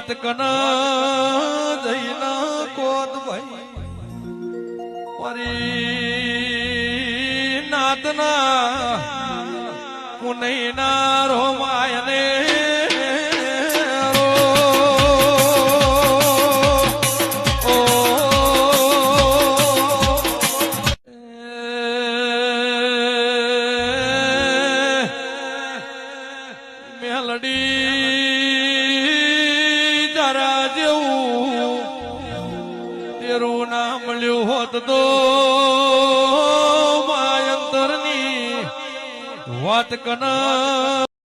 વાત કન જઈના કોદ ભાઈ મારી નાતના મુનૈના રોમાયને હોત તો માયંતરની વાત કના